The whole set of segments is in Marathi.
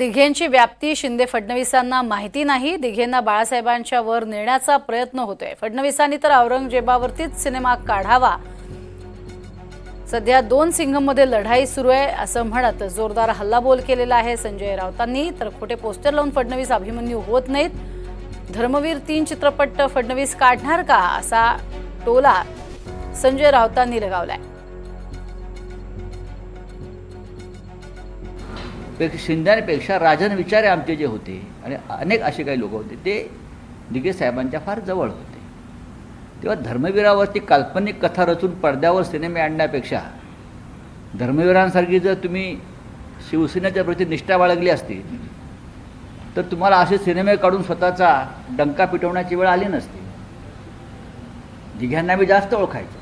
दिघेंची व्याप्ती शिंदे फडणवीसांना माहिती नाही. दिघेंना बाळासाहेबांच्या वर नेण्याचा प्रयत्न होतोय. फडणवीसांनी तर औरंगजेबावरतीच सिनेमा काढावा. सध्या दोन सिंघममध्ये लढाई सुरू आहे असं म्हणत जोरदार हल्लाबोल केलेला आहे संजय राऊतांनी. तर खोटे पोस्टर लावून फडणवीस अभिमन्यू होत नाहीत. धर्मवीर 3 चित्रपट फडणवीस काढणार का असा टोला संजय राऊतांनी लगावलाय. शिंद्यांपेक्षा राजन विचारे आमचे जे होते आणि अनेक असे काही लोक होते ते दिघे साहेबांच्या फार जवळ होते. तेव्हा धर्मवीरावरती काल्पनिक कथा रचून पडद्यावर सिनेमे आणण्यापेक्षा धर्मवीरांसारखी जर तुम्ही शिवसेनेच्या प्रती निष्ठा बाळगली असती तर तुम्हाला असे सिनेमे काढून स्वतःचा डंका पिटवण्याची वेळ आली नसती. दिघ्यांना आम्ही जास्त ओळखायचो.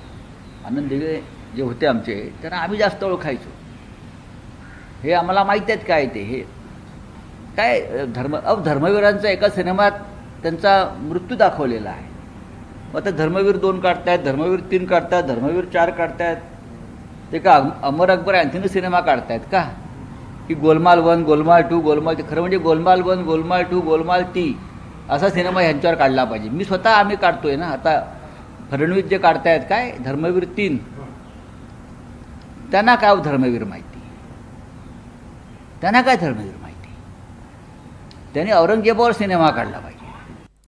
आनंद दिघे जे होते आमचे त्यांना आम्ही जास्त ओळखायचो. हे आम्हाला माहीत आहेत काय ते. हे काय धर्मवीरांचा एका सिनेमात त्यांचा मृत्यू दाखवलेला आहे. मग आता धर्मवीर 2 काढतायत, धर्मवीर 3 काढतायत, धर्मवीर 4 काढतायत. ते का अमर अकबर अँथनी सिनेमा काढतायत का की गोलमाल 1, गोलमाल 2, गोलमाल 3. खरं म्हणजे गोलमाल 1, गोलमाल 2, गोलमाल 3 असा सिनेमा ह्यांच्यावर काढला पाहिजे. मी स्वतः आम्ही काढतोय ना. आता फडणवीस जे काढतायत काय धर्मवीर 3 त्यांना काय धर्मवीर माहिती. त्यांना काय धर्मवीर माहिती. त्यांनी औरंगजेबावर सिनेमा काढला पाहिजे.